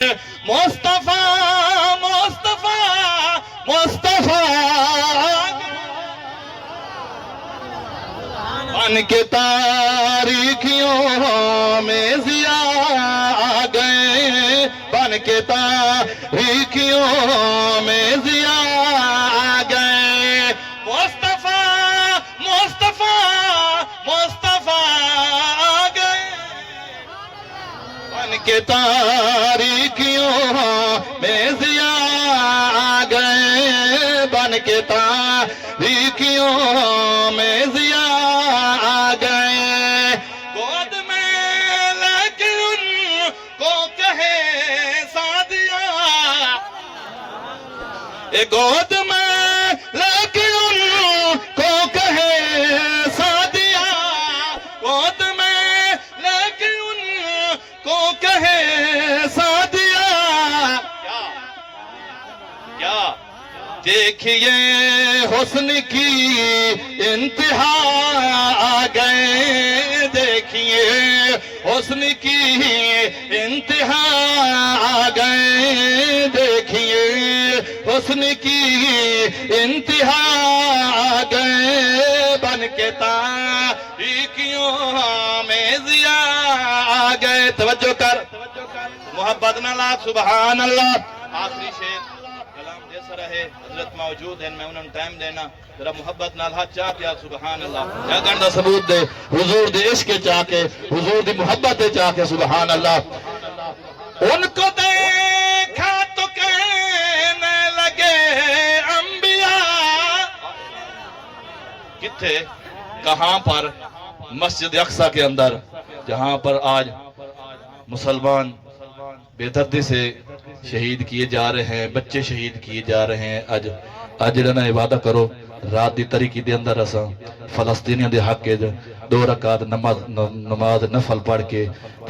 مصطفیٰ مصطفیٰ مصطفیٰ بن کے تاریکیوں میں ضیاء آ گئے، بن کے تاریکیوں میں ضیاء آ گئے، مصطفیٰ مصطفیٰ مصطفیٰ آ گئے، بن کے تاریکیوں میں ضیاء آ گئے، بن کے تاریکیوں میں ضیاء آ گئے، گود میں لے کے ان کو کہے سعدیہ، گود میں لے کے ان کو کہے سعدیہ، گود میں لے کے ان کو کہے سعدیہ، کیا دیکھیے حسن کی انتہا آ گئے، دیکھیے حسن کی انتہا آ گئے، دیکھیے حسن کی انتہا آ گئے، بن کے تاریکیوں میں ضیاء آ گئے۔ توجہ کر محبت نہ لاکھ، سبحان اللہ۔ آخری شعر کلام جیسا رہے، حضرت موجود ہیں، میں انہوں نے ٹائم دینا، ذرا محبت نال ہاتھ چاہ پیا، سبحان اللہ۔ کیا کرنا ثبوت دے حضور دے عشق چاہ کے، حضور دی محبت چاہ کے، سبحان اللہ۔ ان کو دیکھا تو کہنے لگے انبیاء، کتھے کہاں پر؟ مسجد اقصی کے اندر، جہاں پر آج مسلمان بے دردی سے شہید کیے جا رہے ہیں، بچے شہید کیے جا رہے ہیں۔ اج جڑا عبادت کرو رات دی تاریکی دے اندر اساں فلسطینیاں دے حق وچ 2 رکعت نماز نفل پڑھ کے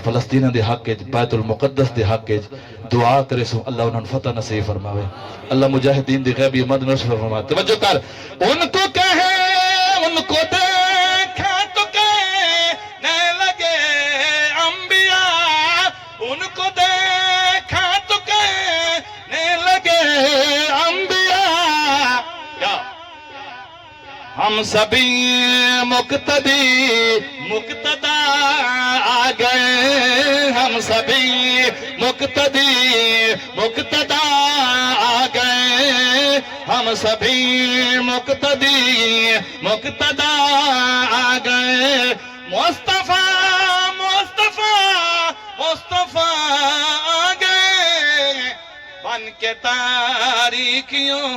فلسطینیاں دے حق وچ بیت المقدس دے حق وچ دعا کرے سو اللہ انہاں نوں فتح نصیب فرماوے، اللہ مجاہدین دی غیبی مدد نصیب فرماوے۔ توجہ کر، ان کو کہے، ان کو دیکھا تو کہنے لگے انبیاء، ان کو دیکھا تو کہنے لگے انبیاء، کیا ہم سبھی مقتدی مقتدا آ گئے، ہم سبھی مقتدی مقتدا آ گئے، ہم سبھی مقتدی مقتدا آ گئے، مصطفیٰ مصطفیٰ مصطفیٰ آ گئے، بن کے تاریکیوں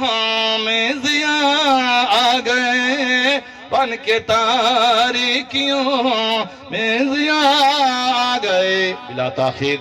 میں ضیاء آ گئے، بن کے تاریکیوں میں ضیاء آ گئے۔ بلا تاخیر